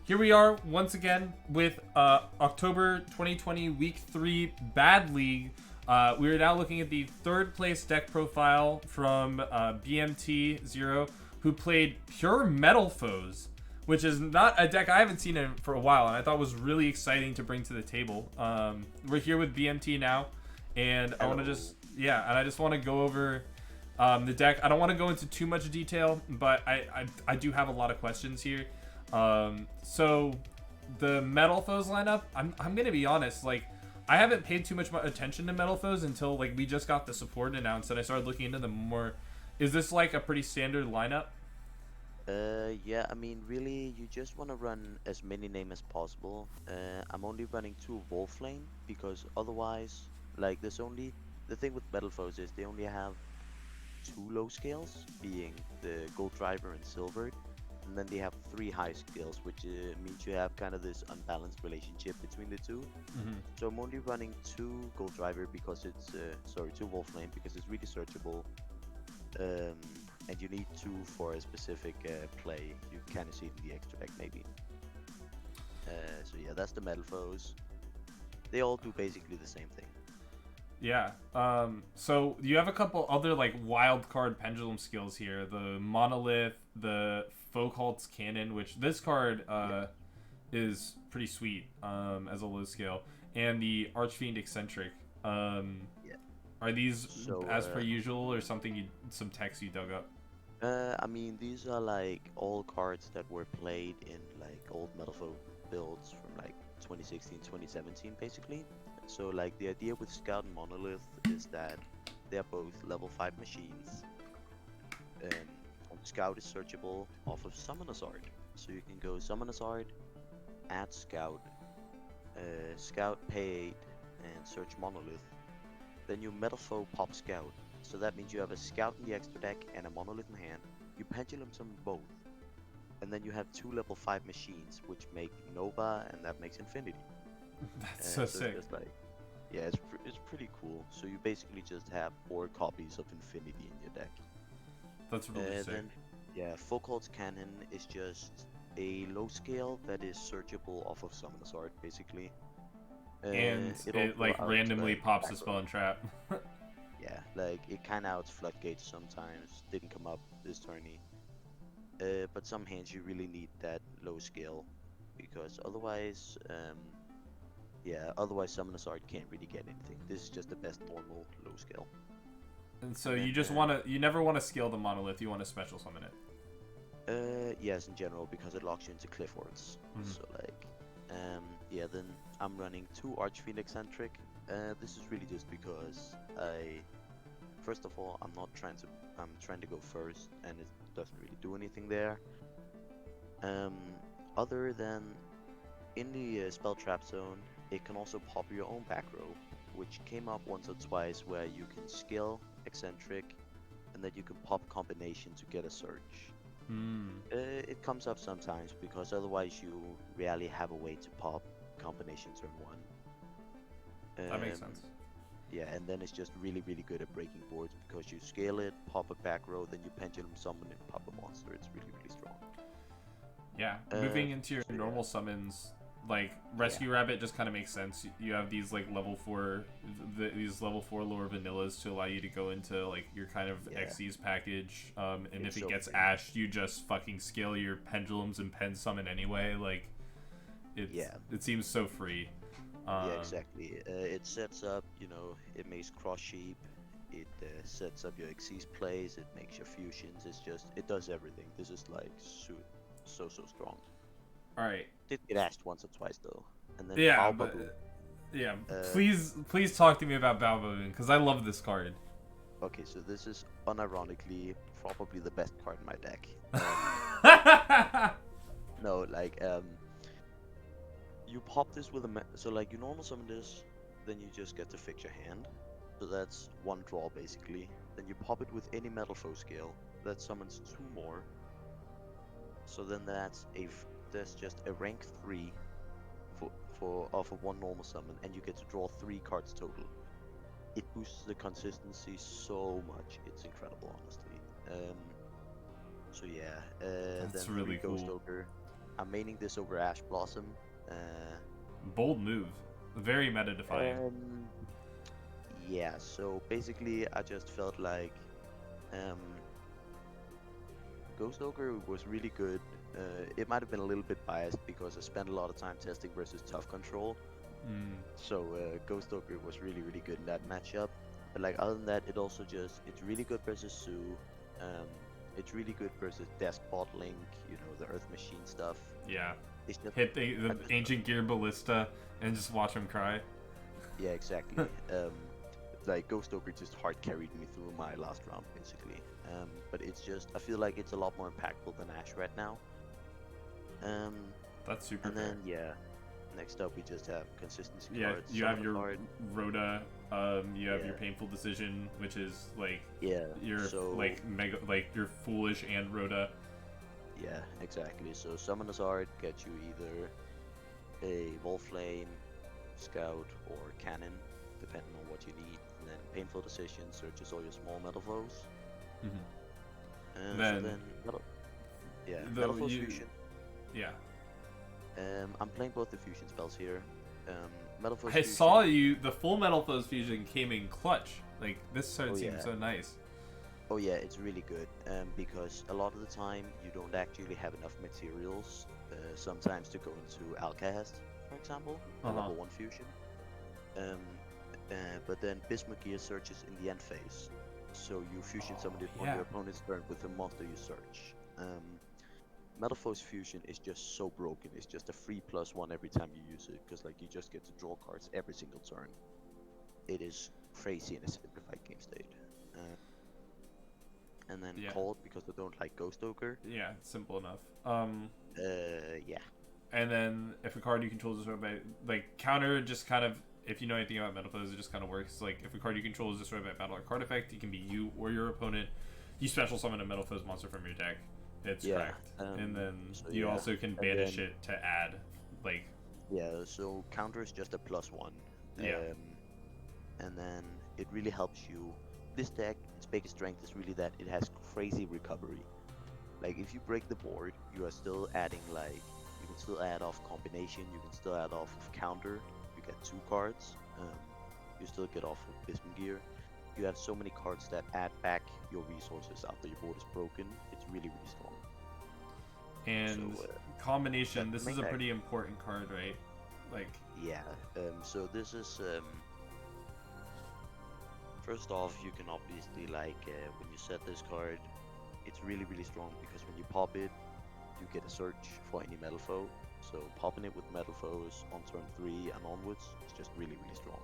here we are once again with October 2020 Week 3 Bad League. We are now looking at the third place deck profile from BMT-Zero, who played Pure Metalfoes, which is not a deck I haven't seen for a while, and I thought was really exciting to bring to the table. We're here with BMT now, and I want to I just want to go over the deck. I don't want to go into too much detail, but I do have a lot of questions here. So the Metalfoes lineup, I'm gonna be honest, like I haven't paid too much attention to Metalfoes until like we just got the support announced and I started looking into them more. Is this like a pretty standard lineup? Yeah, I mean, really, you just want to run as many names as possible. I'm only running 2 Wolflane because otherwise, like, the thing with Metalfoes is they only have 2 low scales, being the Gold Driver and Silver, and then they have 3 high scales, which means you have kind of this unbalanced relationship between the two. Mm-hmm. So I'm only running 2 Gold Driver because it's, 2 Wolflane because it's really searchable. And you need 2 for a specific play. You kind of see it in the extra deck, maybe. So yeah, that's the Metalfoes. They all do basically the same thing. Yeah. So you have a couple other like wild card pendulum skills here. The Monolith, the Folkhalt's Cannon, which this card is pretty sweet as a low scale, and the Archfiend Eccentric. Yeah. Are these So as per usual or some text you dug up? I mean, these are like all cards that were played in like old Metalfoe builds from like 2016, 2017, basically. So like the idea with Scout and Monolith is that they're both level 5 machines. Scout is searchable off of Summoner's Art. So you can go Summoner's Art, add Scout, Scout pay 8, and search Monolith. Then you Metalfoe pop Scout. So that means you have a Scout in the extra deck and a Monolith in hand. You pendulum summon both. And then you have 2 level 5 machines, which make Nova, and that makes Infinity. That's so sick. It's just like, yeah, it's pretty cool. So you basically just have 4 copies of Infinity in your deck. That's really sick. Then, yeah, Folkhalt's Cannon is just a low scale that is searchable off of Summoner's Art, basically. And it like randomly pops a spell and trap. Yeah, like it kind of outs Floodgates sometimes. Didn't come up this tourney. But some hands you really need that low scale because otherwise, otherwise Summoner's Art can't really get anything. This is just the best normal low scale. And so you just you never want to scale the Monolith. You want to special summon it. Yes, in general because it locks you into Clifford's. So like, then I'm running 2 Archfiend Eccentric. This is really just because first of all, I'm trying to go first, and it doesn't really do anything there. Other than in the spell trap zone, it can also pop your own back row, which came up once or twice where you can skill Eccentric, and then you can pop combination to get a search. It comes up sometimes because otherwise you rarely have a way to pop combination turn 1. That makes sense. Yeah, and then it's just really, really good at breaking boards because you scale it, pop a back row, then you pendulum summon and pop a monster. It's really, really strong. Yeah, moving into your normal summons, like Rescue Rabbit just kind of makes sense. You have these like level 4 lower vanillas to allow you to go into like your kind of Xyz package. And if it gets ashed, you just fucking scale your pendulums and pen summon anyway. Like, it seems so free. Yeah, exactly. It sets up, it makes cross sheep. It sets up your Xyz plays. It makes your fusions. It does everything. This is like so strong. All right. Did get asked once or twice though, and then please talk to me about Baobaboon because I love this card. Okay, so this is unironically probably the best card in my deck. No, like you pop this with so like you normal summon this, then you just get to fix your hand. So that's 1 draw basically. Then you pop it with any Metalfoe scale that summons 2 more. So then that's just a rank 3 for off of 1 normal summon, and you get to draw 3 cards total. It boosts the consistency so much. It's incredible, honestly. So yeah, that's then really cool. Ghost Ogre. I'm maining this over Ash Blossom. Bold move. Very meta defying. Yeah, so basically I just felt like um, Ghost Ogre was really good. It might have been a little bit biased because I spent a lot of time testing versus Tough Control. So Ghost Ogre was really good in that matchup. But like other than that, it's really good versus Sue. It's really good versus Desk Bot Link, the Earth Machine stuff. Yeah. It's just, Hit the Ancient Gear Ballista and just watch him cry. Yeah, exactly. Like Ghost Ogre just hard carried me through my last round basically. But I feel like it's a lot more impactful than Ash right now. That's super. And then next up we just have consistency Yeah, cards. you have your Rhoda. You have Yeah. your Painful Decision, which is like your mega your Foolish and Rhoda. Yeah, exactly. So Summoner's Art gets you either a Volflame, Scout, or Cannon, depending on what you need. And then Painful Decision searches all your small Metalfoes. Metalfoes Fusion. Yeah. I'm playing both the fusion spells here. Metalfoes I saw the full Metalfoes fusion came in clutch. Like this seems so nice. Oh yeah, it's really good. Because a lot of the time you don't actually have enough materials. Sometimes to go into Alcahest, for example, level 1 fusion. But then Bismuth Gear searches in the end phase, so you fusion summon it on your opponent's turn with the monster you search. Metalfoes Fusion is just so broken. It's just a 3+1 every time you use it, because like you just get to draw cards every single turn. It is crazy in a simplified game state. And then Cold, because I don't like Ghost Ogre. Yeah, simple enough. Yeah. And then if a card you control is destroyed by like counter, just kind of, if you know anything about Metalfoes, it just kind of works. Like if a card you control is destroyed by battle or card effect, it can be you or your opponent. You special summon a Metalfoes monster from your deck. It's cracked. And then you also can banish it to add, like. Yeah, so counter is just a +1. Yeah. And then it really helps you. This deck, its biggest strength is really that it has crazy recovery. Like if you break the board, you are still adding you can still add off combination, you can still add off of counter. You get 2 cards. You still get off of Bismuth Gear. You have so many cards that add back your resources after your board is broken. It's really strong. And combination, this is a pretty important card, right? Like. Yeah. So this is first off, you can obviously when you set this card, it's really strong because when you pop it, you get a search for any Metalfoe. So popping it with Metalfoes on turn 3 and onwards is just really strong.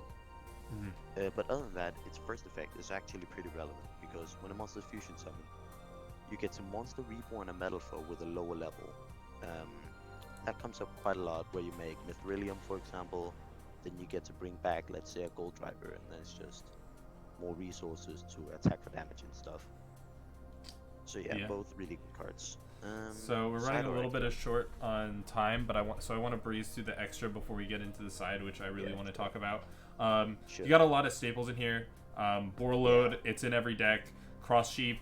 But other than that, its first effect is actually pretty relevant because when a monster is fusion summoned, you get to monster reborn a Metalfoe with a lower level. That comes up quite a lot where you make Mithrilium, for example, then you get to bring back, let's say, a Gold Driver, and then it's just more resources to attack for damage and stuff. So yeah. Both really good cards. So we're running a little bit of short on time, but I want to breeze through the extra before we get into the side, which I really want to talk about. You got a lot of staples in here. Borload, it's in every deck. Cross Sheep,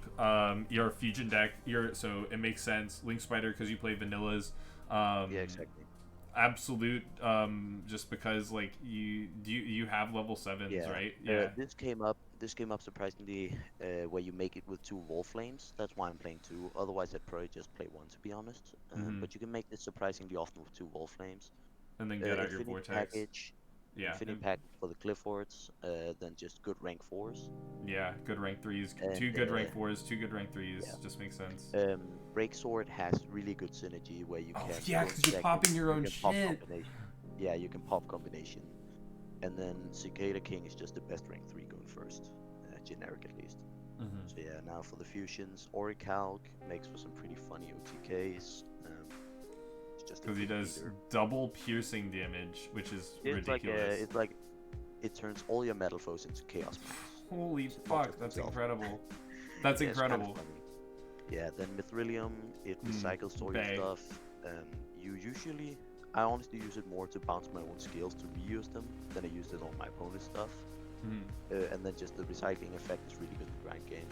you're a fusion deck. So it makes sense. Link Spider because you play vanillas. Yeah, exactly. Absolute, just because like you have level 7s, right? Yeah. This came up surprisingly where you make it with 2 Volflames. That's why I'm playing 2. Otherwise, I'd probably just play 1 to be honest. But you can make this surprisingly often with 2 Volflames. And then get out your Vortex. Package. Yeah. Infinite pack for the Clifford's, then just good rank 4s. Yeah, good rank 3s. 2 good rank 4s, 2 good rank 3s. Just makes sense. Break Sword has really good synergy where you can. Yeah, because you're popping your own shit. Yeah, you can pop combination. And then Cicada King is just the best rank 3 going first, generic at least. So yeah, now for the fusions, Orichalc makes for some pretty funny OTKs. Because he does double piercing damage, which is ridiculous. It turns all your Metalfoes into Chaos Moons. Holy fuck, that's incredible. That's incredible. Yeah, then Mithrilium, it recycles all your stuff. I honestly use it more to bounce my own skills to reuse them than I use it on my opponent's stuff. And then just the recycling effect is really good in the grind game.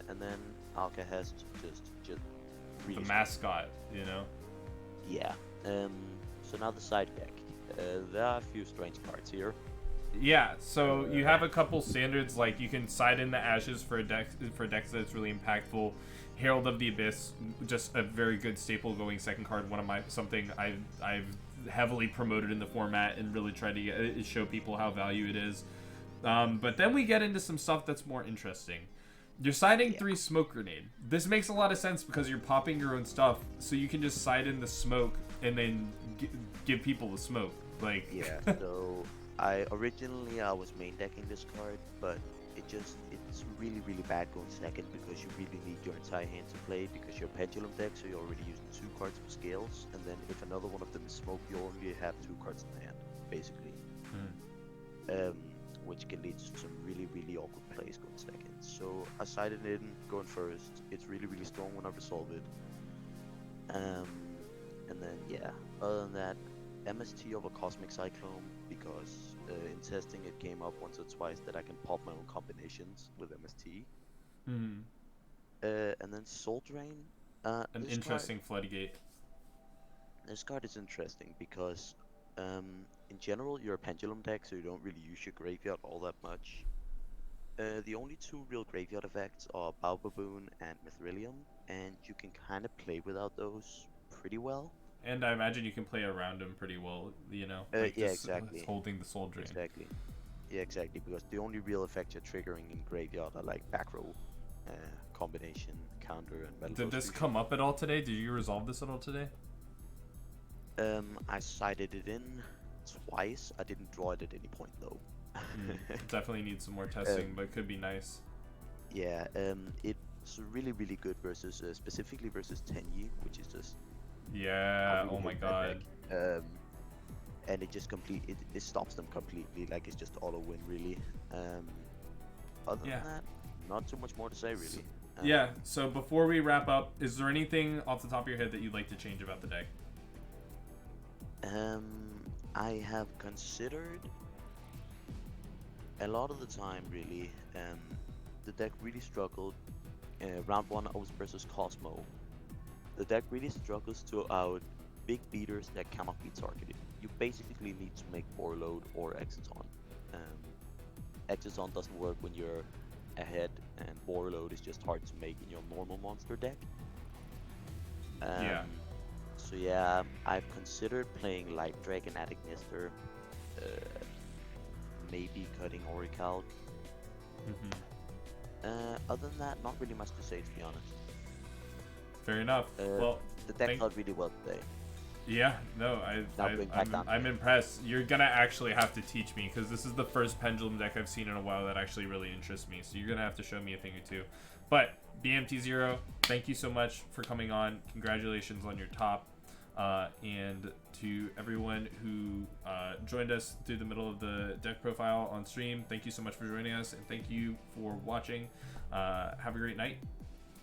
And then Alka has just really the mascot, you know? Yeah. So now the side deck. There are a few strange cards here. Yeah, so you have a couple standards, like you can side in the Ashes for decks that's really impactful. Herald of the Abyss, just a very good staple going second card. Something I've heavily promoted in the format and really tried to show people how value it is. But then we get into some stuff that's more interesting. You're siding 3 Smoke Grenade. This makes a lot of sense because you're popping your own stuff, so you can just side in the smoke and then give people the smoke. Like Yeah. So I was main decking this card, but it's really bad going second because you really need your entire hand to play because you're pendulum deck, so you're already using 2 cards for scales, and then if another one of them is smoke, you only have 2 cards in the hand, basically. Which can lead to some really awkward plays going second. So I sided in going first. It's really strong when I resolve it. And then yeah, other than that, MST over Cosmic Cyclone, because in testing it came up once or twice that I can pop my own combinations with MST. And then Soul Drain. An interesting floodgate. This card is interesting because in general you're a pendulum deck, so you don't really use your graveyard all that much. The only 2 real graveyard effects are Baobaboon and Mithrilium, and you can kind of play without those pretty well. And I imagine you can play around them pretty well, you know? Like Yeah, just exactly. holding the Soul Drain. Exactly. Yeah, exactly, because the only real effects you're triggering in graveyard are like back row, combination, counter, and metal. Did this come up at all today? Did you resolve this at all today? I sided it in twice. I didn't draw it at any point though. Definitely needs some more testing, but could be nice. Yeah, it's really good versus specifically versus Tenyi, which is just yeah. Oh my god. And it just it stops them completely. Like it's just auto win really. Other than that, not too much more to say really. Yeah. So before we wrap up, is there anything off the top of your head that you'd like to change about the deck? I have considered a lot of the time really. The deck really struggled. Round 1 I was versus Cosmo. The deck really struggles to out big beaters that cannot be targeted. You basically need to make Warlord or Exciton. Exciton doesn't work when you're ahead, and Warlord is just hard to make in your normal monster deck. So yeah, I've considered playing Light Dragon, Attic Nestor, maybe cutting Orichalc. Other than that, not really much to say, to be honest. Fair enough. Well, the deck held really well today. Yeah, no, I'm impressed. You're gonna actually have to teach me, because this is the first pendulum deck I've seen in a while that actually really interests me. So you're gonna have to show me a thing or two. But BMT-Zero, thank you so much for coming on. Congratulations on your top. And to everyone who joined us through the middle of the deck profile on stream, thank you so much for joining us, and thank you for watching. Have a great night.